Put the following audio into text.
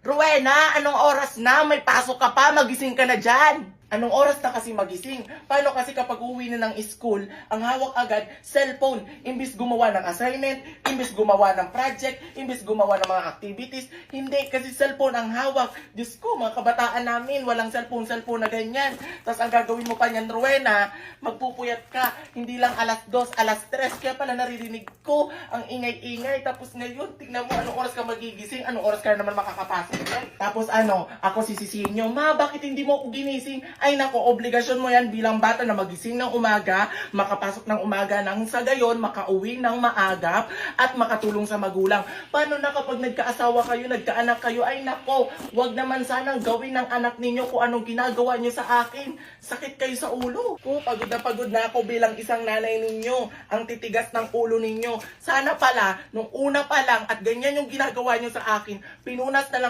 Rowena, anong oras na? May pasok ka pa, magising ka na dyan. Anong oras na kasi magising? Paano kasi kapag uwi na ng school, ang hawak agad, cellphone. Imbis gumawa ng assignment, imbis gumawa ng project, imbis gumawa ng mga activities, hindi kasi cellphone ang hawak. Diyos ko, mga kabataan namin, walang cellphone na ganyan. Tapos ang gagawin mo pa niyan, Rowena, magpupuyat ka. Hindi lang alas 2, alas 3, kaya pala naririnig ko ang ingay-ingay. Tapos ngayon, tingnan mo, anong oras ka magigising, anong oras ka naman makakapasok yan. Tapos ako sisisihin nyo, ma, bakit hindi mo ako ginising? Ay nako, obligasyon mo yan bilang bata na magising ng umaga, makapasok ng umaga nang sa gayon, makauwi ng maagap, at makatulong sa magulang. Paano na kapag nagkaasawa kayo, nagkaanak kayo, ay nako, wag naman sanang gawin ng anak ninyo kung anong ginagawa nyo sa akin. Sakit kayo sa ulo. Pagod na ako bilang isang nanay ninyo. Ang titigas ng ulo ninyo. Sana pala, nung una pa lang, at ganyan yung ginagawa nyo sa akin, pinunas na lang